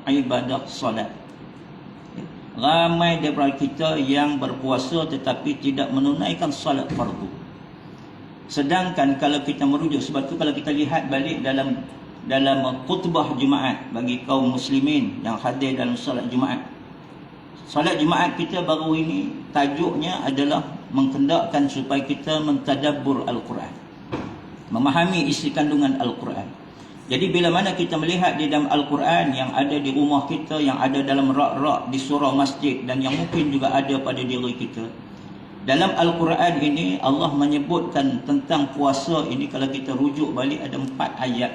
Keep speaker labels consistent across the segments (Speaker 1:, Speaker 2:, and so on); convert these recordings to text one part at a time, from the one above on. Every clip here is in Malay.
Speaker 1: ibadah solat. Ramai daripada kita yang berpuasa tetapi tidak menunaikan solat fardu. Sedangkan kalau kita merujuk, sebab tu kalau kita lihat balik dalam khutbah Jumaat bagi kaum muslimin yang hadir dalam solat Jumaat. Solat Jumaat kita baru ini tajuknya adalah menghendakkan supaya kita mentadabbur Al-Quran, memahami isi kandungan Al-Quran. Jadi bila mana kita melihat di dalam Al-Quran yang ada di rumah kita, yang ada dalam rak-rak di surau masjid dan yang mungkin juga ada pada diri kita, dalam Al-Quran ini Allah menyebutkan tentang puasa ini. Kalau kita rujuk balik ada 4 ayat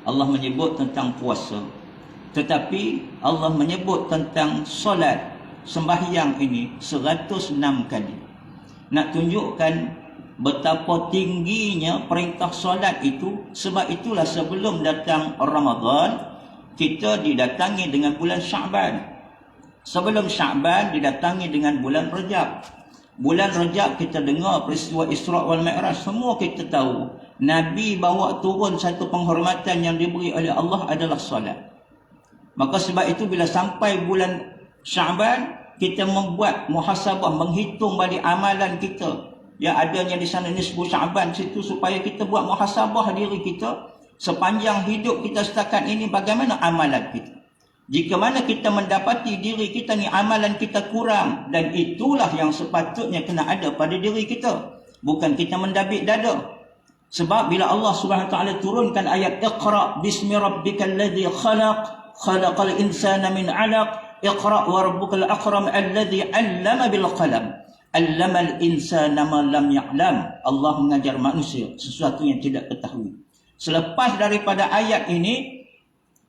Speaker 1: Allah menyebut tentang puasa, tetapi Allah menyebut tentang solat, sembahyang ini 106 kali. Nak tunjukkan betapa tingginya perintah solat itu. Sebab itulah sebelum datang Ramadan, kita didatangi dengan bulan Sya'ban. Sebelum Sya'ban didatangi dengan bulan Rajab. Bulan Rajab kita dengar peristiwa Isra' wal Mi'raj. Semua kita tahu Nabi bawa turun satu penghormatan yang diberi oleh Allah adalah solat. Maka sebab itu bila sampai bulan Sya'ban, kita membuat muhasabah, menghitung balik amalan kita yang adanya di sana nisfu Sya'ban situ, supaya kita buat muhasabah diri kita sepanjang hidup kita setakat ini, bagaimana amalan kita. Jika mana kita mendapati diri kita ni amalan kita kurang, dan itulah yang sepatutnya kena ada pada diri kita, bukan kita mendabik dada. Sebab bila Allah Subhanahu Wa Taala turunkan ayat Iqra bismi rabbikal ladzi khalaq khalaqal insana min 'alaq Iqra wa rabbukal akram alladzi 'allama bil qalam Allamal insana ma lam ya'lam. Allah mengajar manusia sesuatu yang tidak ketahui. Selepas daripada ayat ini,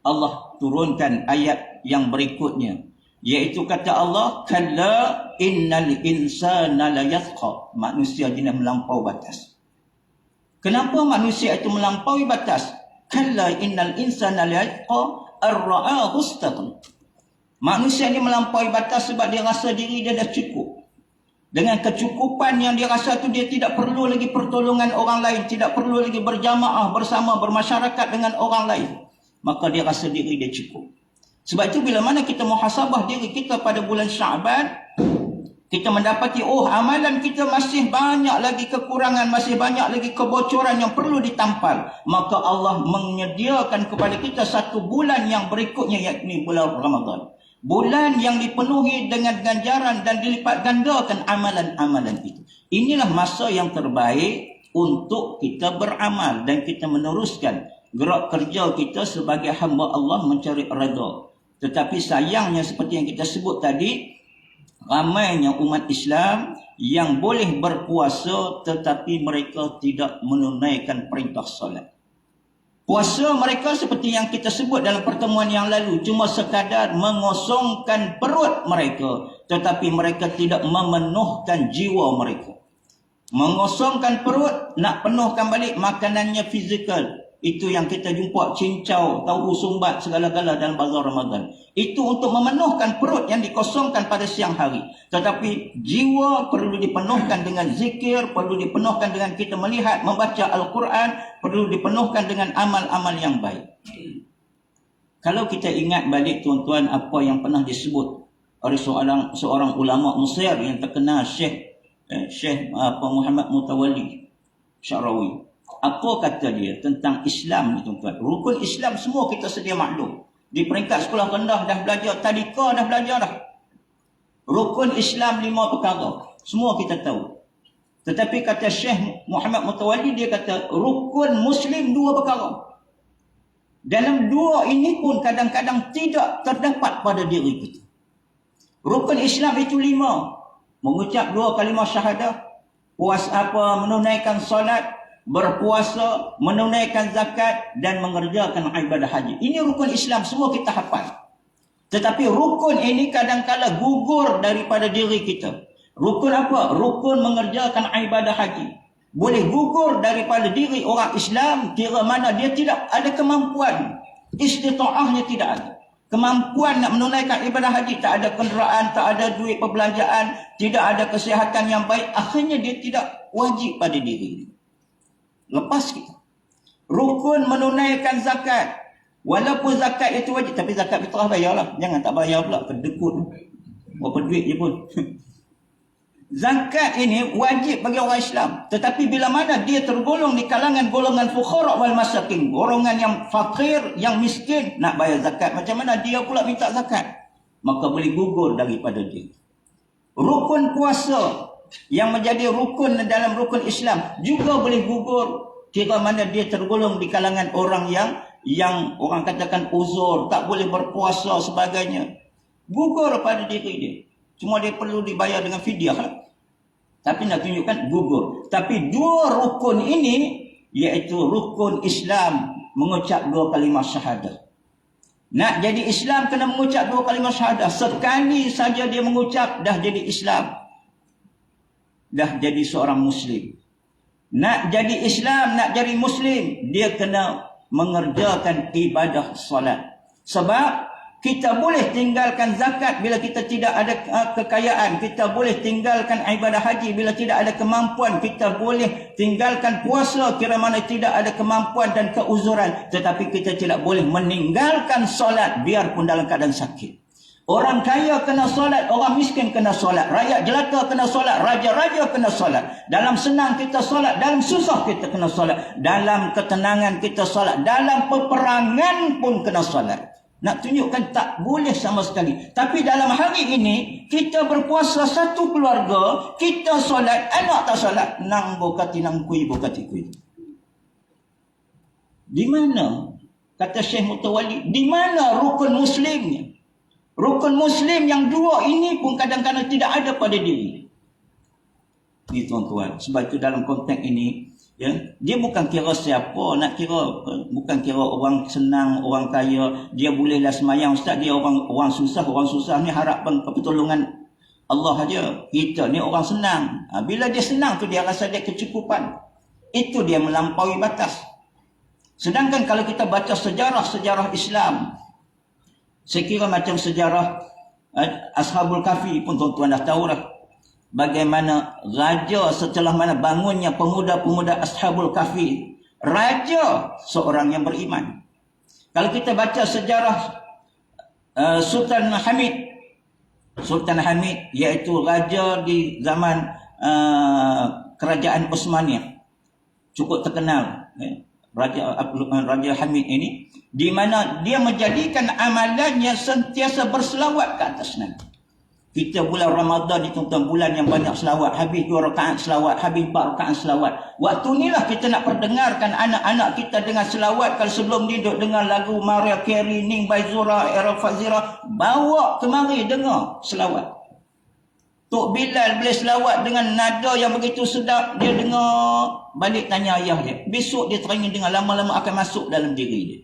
Speaker 1: Allah turunkan ayat yang berikutnya, iaitu kata Allah, kalla innal insana la yatqa. Manusia jenis melampau batas. Kenapa manusia itu melampaui batas? Kalla innal insana la yatqa ar-ra'ahu istaghna. Manusia ini melampaui batas sebab dia rasa diri dia dah cukup. Dengan kecukupan yang dia rasa tu, dia tidak perlu lagi pertolongan orang lain, tidak perlu lagi berjamaah bersama, bermasyarakat dengan orang lain. Maka dia rasa diri dia cukup. Sebab itu bila mana kita muhasabah diri kita pada bulan Sya'ban, kita mendapati amalan kita masih banyak lagi kekurangan, masih banyak lagi kebocoran yang perlu ditampal. Maka Allah menyediakan kepada kita satu bulan yang berikutnya, yakni bulan Ramadan. Bulan yang dipenuhi dengan ganjaran dan dilipat gandakan amalan-amalan itu. Inilah masa yang terbaik untuk kita beramal dan kita meneruskan gerak kerja kita sebagai hamba Allah mencari redha. Tetapi sayangnya seperti yang kita sebut tadi, ramainya umat Islam yang boleh berpuasa tetapi mereka tidak menunaikan perintah solat. Puasa mereka seperti yang kita sebut dalam pertemuan yang lalu, cuma sekadar mengosongkan perut mereka, tetapi mereka tidak memenuhkan jiwa mereka. Mengosongkan perut, nak penuhkan balik makanannya fizikal. Itu yang kita jumpa cincau, tahu sumbat, segala-gala dalam bazar Ramadan. Itu untuk memenuhkan perut yang dikosongkan pada siang hari. Tetapi jiwa perlu dipenuhkan dengan zikir, perlu dipenuhkan dengan kita melihat, membaca Al-Quran, perlu dipenuhkan dengan amal-amal yang baik. Kalau kita ingat balik tuan-tuan apa yang pernah disebut oleh seorang ulama Mesir yang terkenal, Syekh Muhammad Mutawalli Sya'rawi. Apa kata dia tentang Islam ni tuan-tuan? Rukun Islam semua kita sedia maklum. Di peringkat sekolah rendah dah belajar, tadika dah belajar dah. Rukun Islam 5 perkara. Semua kita tahu. Tetapi kata Syekh Muhammad Mutawalli, dia kata rukun Muslim 2 perkara. Dalam 2 ini pun kadang-kadang tidak terdapat pada diri kita. Rukun Islam itu 5. Mengucap 2 kalimah syahadah, menunaikan solat, berpuasa, menunaikan zakat dan mengerjakan ibadah haji. Ini rukun Islam, semua kita hafal. Tetapi rukun ini kadang-kala gugur daripada diri kita. Rukun apa? Rukun mengerjakan ibadah haji. Boleh gugur daripada diri orang Islam kira mana dia tidak ada kemampuan. Istita'ahnya tidak ada. Kemampuan nak menunaikan ibadah haji, tak ada kenderaan, tak ada duit perbelanjaan, tidak ada kesihatan yang baik. Akhirnya dia tidak wajib pada diri. Lepas kita. Rukun menunaikan zakat. Walaupun zakat itu wajib, tapi zakat fitrah bayarlah. Jangan tak bayar pula, kedekut. Berapa duit je pun. Zakat ini wajib bagi orang Islam. Tetapi bila mana dia tergolong di kalangan golongan fuqara wal masakin, golongan yang fakir, yang miskin, nak bayar zakat, macam mana dia pula minta zakat? Maka boleh gugur daripada dia. Rukun puasa yang menjadi rukun dalam rukun Islam juga boleh gugur kira mana dia tergolong di kalangan orang yang orang katakan uzur, tak boleh berpuasa sebagainya. Gugur pada diri dia. Cuma dia perlu dibayar dengan fidyah lah. Tapi nak tunjukkan gugur. Tapi dua rukun ini, iaitu rukun Islam, mengucap dua kalimah syahadah. Nak jadi Islam kena mengucap dua kalimah syahadah. Sekali saja dia mengucap, dah jadi Islam. Dah jadi seorang Muslim. Nak jadi Islam, nak jadi Muslim, dia kena mengerjakan ibadah solat. Sebab kita boleh tinggalkan zakat bila kita tidak ada kekayaan. Kita boleh tinggalkan ibadah haji bila tidak ada kemampuan. Kita boleh tinggalkan puasa kira mana tidak ada kemampuan dan keuzuran. Tetapi kita tidak boleh meninggalkan solat biarpun dalam keadaan sakit. Orang kaya kena solat, orang miskin kena solat, rakyat jelata kena solat, raja-raja kena solat. Dalam senang kita solat, dalam susah kita kena solat, dalam ketenangan kita solat, dalam peperangan pun kena solat. Nak tunjukkan tak boleh sama sekali. Tapi dalam hari ini, kita berpuasa satu keluarga, kita solat, anak tak solat, nang bokati nang kui bokati kui. Di mana? Kata Syekh Mutawalli, di mana rukun Muslimnya? Rukun Muslim yang dua ini pun kadang-kadang tidak ada pada diri. Ini tuan-tuan. Sebab itu dalam konteks ini, ya, dia bukan kira siapa, nak kira, bukan kira orang senang, orang kaya, dia bolehlah semayang. Ustaz, dia orang susah ni harapkan pertolongan Allah aja. Kita ni orang senang. Bila dia senang tu dia rasa dia kecukupan. Itu dia melampaui batas. Sedangkan kalau kita baca sejarah-sejarah Islam, saya kira macam sejarah Ashabul Kahfi pun tuan-tuan dah tahu dah. Bagaimana raja setelah mana bangunnya pemuda-pemuda Ashabul Kahfi. Raja seorang yang beriman. Kalau kita baca sejarah Sultan Hamid. Sultan Hamid iaitu raja di zaman kerajaan Osmaniyah. Cukup terkenal. Raja Hamid ini. Di mana dia menjadikan amalannya sentiasa berselawat ke atas Nabi. Kita bulan Ramadan ni tuan-tuan, bulan yang banyak selawat. Habis 2 rakaat selawat, habis 4 rakaat selawat. Waktu inilah kita nak perdengarkan anak-anak kita dengan selawat. Kalau sebelum dia duduk dengar lagu Mariah Carey, Ning Baizura, Era Fazira, bawa kemari dengar selawat. Tok Bilal boleh selawat dengan nada yang begitu sedap. Dia dengar, balik tanya ayah dia. Besok dia teringin dengar, lama-lama akan masuk dalam diri dia.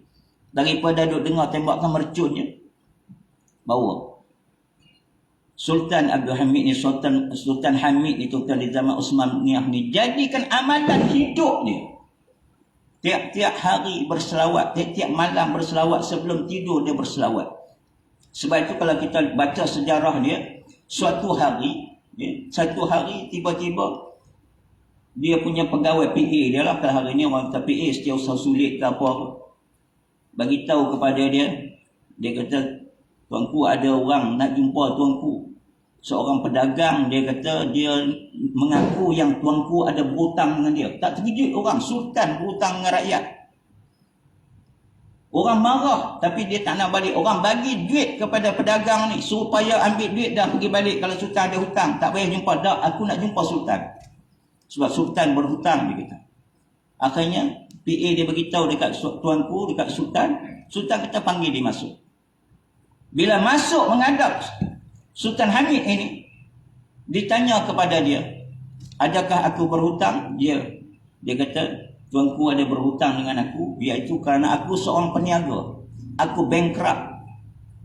Speaker 1: Daripada duduk dengar tembakan mercunnya, bawa. Sultan Abdul Hamid ni, Sultan Hamid ni tuan-tuan di zaman Osmaniyah ni, jadikan amalan hidup dia. Tiap-tiap hari berselawat, tiap-tiap malam berselawat, sebelum tidur dia berselawat. Sebab itu kalau kita baca sejarah dia, suatu hari tiba-tiba dia punya pegawai PA dia lah. Kalau hari ni orang kata PA setiausaha sulit ke apa, bagi tahu kepada dia, dia kata, tuanku ada orang nak jumpa tuanku. Seorang pedagang, dia kata dia mengaku yang tuanku ada berhutang dengan dia. Tak terkejut orang, sultan berhutang dengan rakyat. Orang marah, tapi dia tak nak balik. Orang bagi duit kepada pedagang ni supaya ambil duit dah pergi balik. Kalau sultan ada hutang, tak payah jumpa. Dah, aku nak jumpa sultan. Sebab sultan berhutang, dia kata. Akhirnya PA dia beritahu dekat tuanku, dekat sultan. Sultan kita panggil dia masuk. Bila masuk menghadap Sultan Hamid ini, ditanya kepada dia, adakah aku berhutang? Dia kata, tuanku ada berhutang dengan aku, iaitu kerana aku seorang peniaga. Aku bankrupt.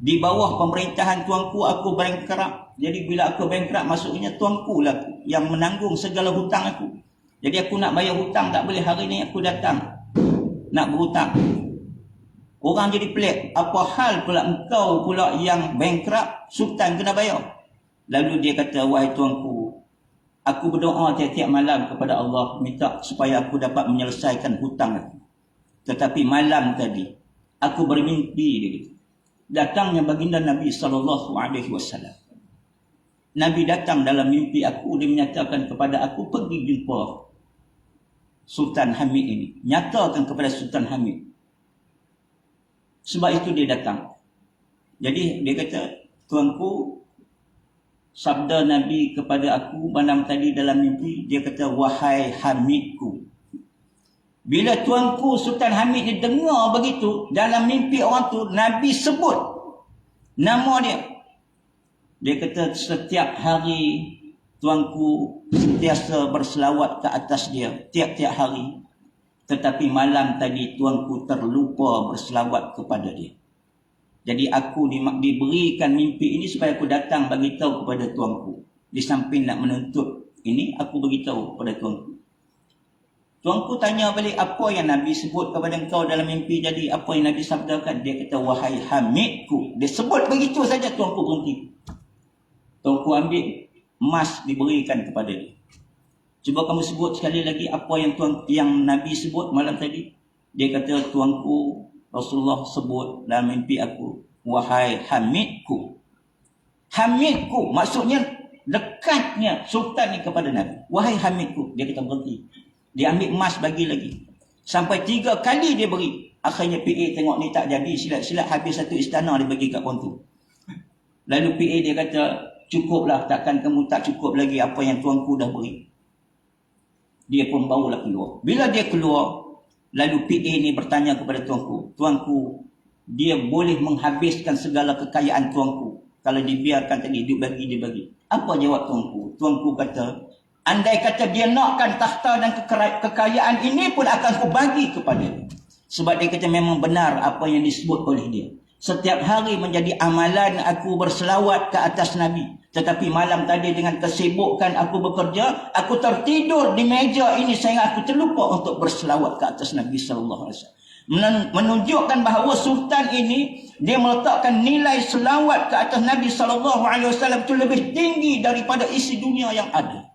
Speaker 1: Di bawah pemerintahan tuanku aku bankrupt. Jadi bila aku bankrupt, maksudnya tuanku lah yang menanggung segala hutang aku. Jadi aku nak bayar hutang, tak boleh hari ni aku datang nak berhutang. Orang jadi pelik, apa hal pula engkau pula yang bankrupt, sultan kena bayar. Lalu dia kata, wahai tuanku, aku berdoa tiap-tiap malam kepada Allah, minta supaya aku dapat menyelesaikan hutang aku. Tetapi malam tadi, Aku bermimpi, dia kata. Datangnya baginda Nabi SAW. Nabi datang dalam mimpi aku, dia menyatakan kepada aku, pergi jumpa Sultan Hamid ini. Nyatakan kepada Sultan Hamid. Sebab itu dia datang. Jadi dia kata, tuanku, sabda Nabi kepada aku malam tadi dalam mimpi, dia kata, wahai Hamidku. Bila tuanku Sultan Hamid ni dengar begitu, dalam mimpi orang tu, Nabi sebut nama dia. Dia kata, setiap hari tuanku sentiasa berselawat ke atas dia, tiap-tiap hari. Tetapi malam tadi tuanku terlupa berselawat kepada dia. Jadi aku diberikan mimpi ini supaya aku datang bagi tahu kepada tuanku. Di samping nak menuntut ini, aku beritahu kepada tuanku. Tuanku tanya balik, apa yang Nabi sebut kepada engkau dalam mimpi jadi? Apa yang Nabi sabdakan? Dia kata, wahai Hamidku. Dia sebut begitu saja, tuanku berhenti. Tuanku ambil emas diberikan kepada dia. Cuba kamu sebut sekali lagi apa yang Nabi sebut malam tadi. Dia kata, tuanku Rasulullah sebut dalam mimpi aku, wahai Hamidku. Hamidku maksudnya dekatnya sultan ni kepada Nabi. Wahai Hamidku. Dia kata berhenti. Dia ambil emas bagi lagi. Sampai 3 kali dia beri. Akhirnya PA tengok ni tak jadi, silat-silat habis satu istana dia bagi kat puan tu. Lalu PA dia kata, cukuplah, takkan kamu tak cukup lagi apa yang tuanku dah beri. Dia pun barulah keluar. Bila dia keluar, lalu PA ni bertanya kepada tuanku, tuanku, dia boleh menghabiskan segala kekayaan tuanku. Kalau dibiarkan tadi, dia bagi. Apa jawab tuanku? Tuanku kata, andai kata dia nakkan takhta dan kekayaan ini pun akan aku bagi kepada dia. Sebab dia kata memang benar apa yang disebut oleh dia. Setiap hari menjadi amalan aku berselawat ke atas Nabi. Tetapi malam tadi dengan kesibukan aku bekerja, aku tertidur di meja ini sehingga aku terlupa untuk berselawat ke atas Nabi SAW. Menunjukkan bahawa sultan ini, dia meletakkan nilai selawat ke atas Nabi SAW itu lebih tinggi daripada isi dunia yang ada.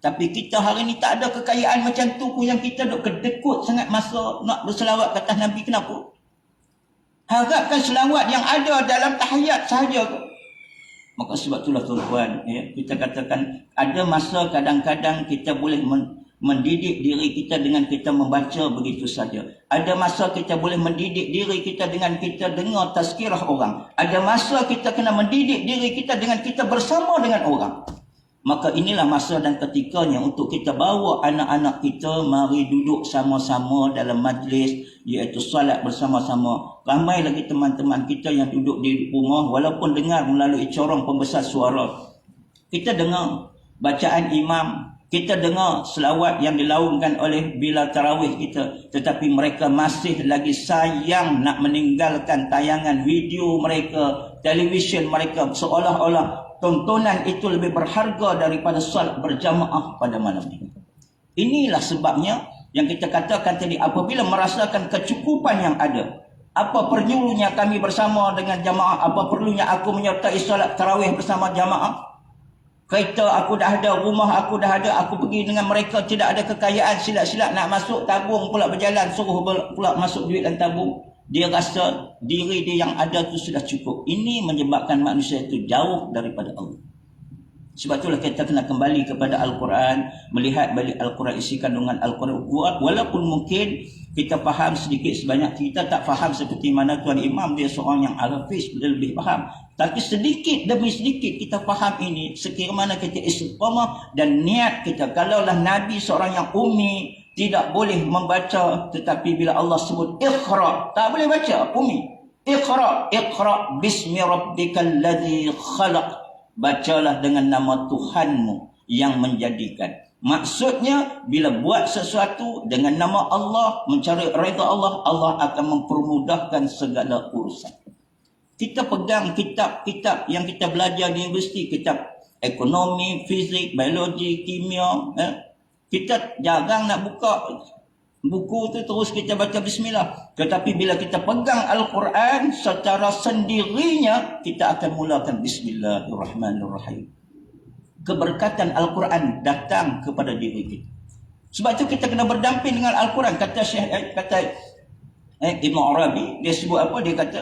Speaker 1: Tapi kita hari ni tak ada kekayaan macam tu pun, yang kita duk kedekut sangat masa nak berselawat ke atas Nabi. Kenapa? Harapkan selawat yang ada dalam tahiyat sahaja ke? Maka sebab itulah tuan-tuan, ya, kita katakan ada masa kadang-kadang kita boleh mendidik diri kita dengan kita membaca begitu saja. Ada masa kita boleh mendidik diri kita dengan kita dengar tazkirah orang. Ada masa kita kena mendidik diri kita dengan kita bersama dengan orang. Maka inilah masa dan ketikanya untuk kita bawa anak-anak kita mari duduk sama-sama dalam majlis, iaitu salat bersama-sama. Ramai lagi teman-teman kita yang duduk di rumah walaupun dengar melalui corong pembesar suara. Kita dengar bacaan imam, kita dengar selawat yang dilaungkan oleh bila tarawih kita, tetapi mereka masih lagi sayang nak meninggalkan tayangan video mereka, televisyen mereka, seolah-olah tontonan itu lebih berharga daripada solat berjamaah pada malam ini. Inilah sebabnya yang kita katakan tadi, apabila merasakan kecukupan yang ada, apa perlunya kami bersama dengan jamaah, apa perlunya aku menyertai solat tarawih bersama jamaah. Kereta aku dah ada, rumah aku dah ada, aku pergi dengan mereka, tidak ada kekayaan, silat-silat nak masuk tabung pula berjalan, suruh pula masuk duit dan tabung. Dia rasa diri dia yang ada tu sudah cukup. Ini menyebabkan manusia itu jauh daripada Allah. Sebab itulah kita kena kembali kepada Al-Quran, melihat balik Al-Quran, isi kandungan Al-Quran. Walaupun mungkin kita faham sedikit sebanyak, kita tak faham seperti mana Tuan Imam, dia seorang yang Hafiz, dia lebih faham. Tapi sedikit demi sedikit kita faham ini, sekiranya mana kita istiqamah dan niat kita. Kalaulah Nabi seorang yang ummi, tidak boleh membaca, tetapi bila Allah sebut iqra, tak boleh baca, ummi. Iqra bismi rabbikal ladzi khalaq. Bacalah dengan nama Tuhanmu yang menjadikan. Maksudnya bila buat sesuatu dengan nama Allah, mencari redha Allah, Allah akan mempermudahkan segala urusan. Kita pegang kitab-kitab yang kita belajar di universiti, kitab ekonomi, fizik, biologi, kimia, kita jarang nak buka buku tu terus kita baca bismillah. Tetapi bila kita pegang Al-Quran secara sendirinya, kita akan mulakan bismillahirrahmanirrahim. Keberkatan Al-Quran datang kepada diri kita. Sebab itu kita kena berdamping dengan Al-Quran. Kata Ibn Arabi, dia sebut apa? Dia kata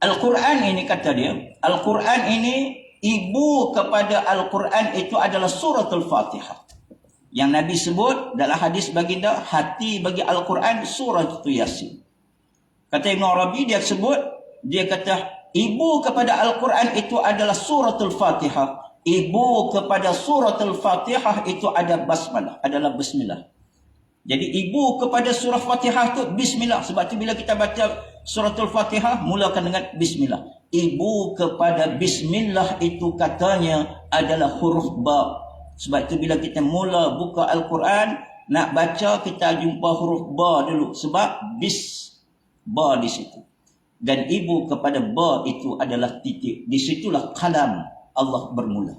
Speaker 1: Al-Quran ini, kata dia, Al-Quran ini, ibu kepada Al-Quran itu adalah suratul Fatihah. Yang Nabi sebut dalam hadis baginda, hati bagi Al-Quran suratul Yasin. Kata Ibn Arabi, dia sebut, dia kata ibu kepada Al-Quran itu adalah suratul Fatihah. Ibu kepada suratul Fatihah itu ada basmalah, adalah bismillah. Jadi ibu kepada surah Fatihah itu bismillah. Sebab tu bila kita baca suratul Fatihah, mulakan dengan bismillah. Ibu kepada bismillah itu katanya adalah huruf ba. Sebab tu bila kita mula buka Al-Quran, nak baca kita jumpa huruf ba dulu. Sebab ba di situ. Dan ibu kepada ba itu adalah titik. Di situlah kalam Allah bermula.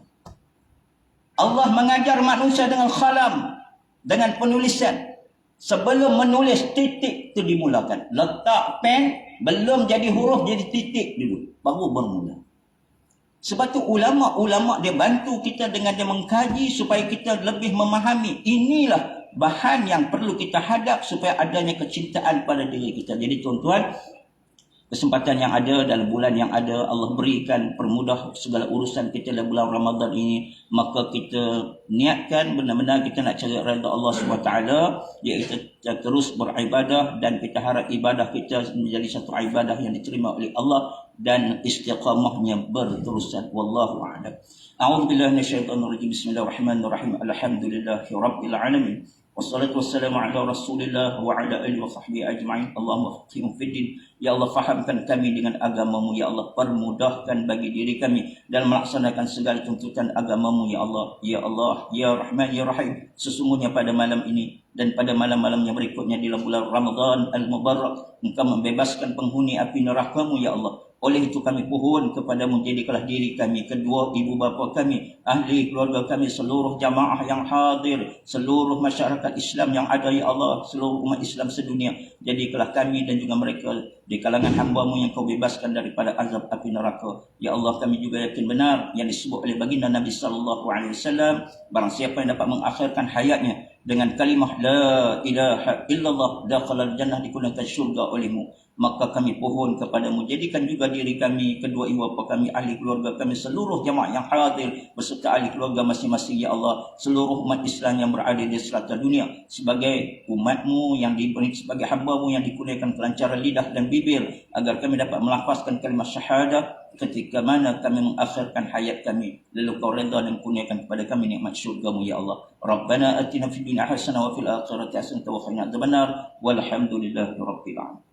Speaker 1: Allah mengajar manusia dengan kalam, dengan penulisan. Sebelum menulis, titik itu dimulakan. Letak pen, belum jadi huruf, jadi titik dulu. Baru bermula. Sebab tu ulama-ulama dia bantu kita dengan dia mengkaji supaya kita lebih memahami. Inilah bahan yang perlu kita hadap supaya adanya kecintaan pada diri kita. Jadi tuan-tuan, kesempatan yang ada dalam bulan yang ada, Allah berikan permudah segala urusan kita dalam bulan Ramadan ini. Maka kita niatkan benar-benar kita nak cari redha Allah SWT, iaitu kita terus beribadah, dan kita harap ibadah kita menjadi satu ibadah yang diterima oleh Allah dan istiqamahnya berterusan. Wallahu a'lam. A'udzubillahi minasyaitonir rajim. Bismillahirrahmanirrahim. Alhamdulillahirabbil alamin. Wassalatu wassalamu ala Rasulillah wa ala alihi wa sahbihi ajma'in. Allahumma faqihhum fid din. Ya Allah, fahamkan kami dengan agama-Mu. Ya Allah, permudahkan bagi diri kami dalam melaksanakan segala tuntutan agama-Mu. Ya Allah, ya Allah, ya Rahman, ya Rahim. Sesungguhnya pada malam ini dan pada malam-malam yang berikutnya di bulan Ramadan al-Mubarak, Engkau membebaskan penghuni api neraka-Mu, ya Allah. Oleh itu kami pohon kepadamu, jadikanlah diri kami, kedua ibu bapa kami, ahli keluarga kami, seluruh jamaah yang hadir, seluruh masyarakat Islam yang ada, ya Allah, seluruh umat Islam sedunia. Jadikanlah kami dan juga mereka di kalangan hamba-Mu yang Kau bebaskan daripada azab api neraka. Ya Allah, kami juga yakin benar yang disebut oleh baginda Nabi SAW, barang siapa yang dapat mengakhirkan hayatnya dengan kalimah la ilaha illallah, dakhalal jannah, dikurniakan syurga oleh-Mu. Maka kami pohon kepadamu, jadikan juga diri kami, kedua ibu bapa kami, ahli keluarga kami, seluruh jamaah yang hadir beserta ahli keluarga masing-masing, ya Allah, seluruh umat Islam yang berada di serata dunia sebagai umat-Mu yang diberi, sebagai hamba-Mu yang dikurniakan kelancaran lidah dan bibir, agar kami dapat melafazkan kalimah syahadah ketika mana kami mengakhirkan hayat kami, lalu Kau redha dan kurniakan kepada kami nikmat syurga-Mu, ya Allah. Rabbana atina fid dunya hasanah wa fil akhirati hasanah wa qina adzabannar. Walhamdulillahi rabbil alamin.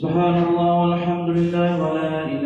Speaker 2: Subhanallah walhamdulillah wa la ilaha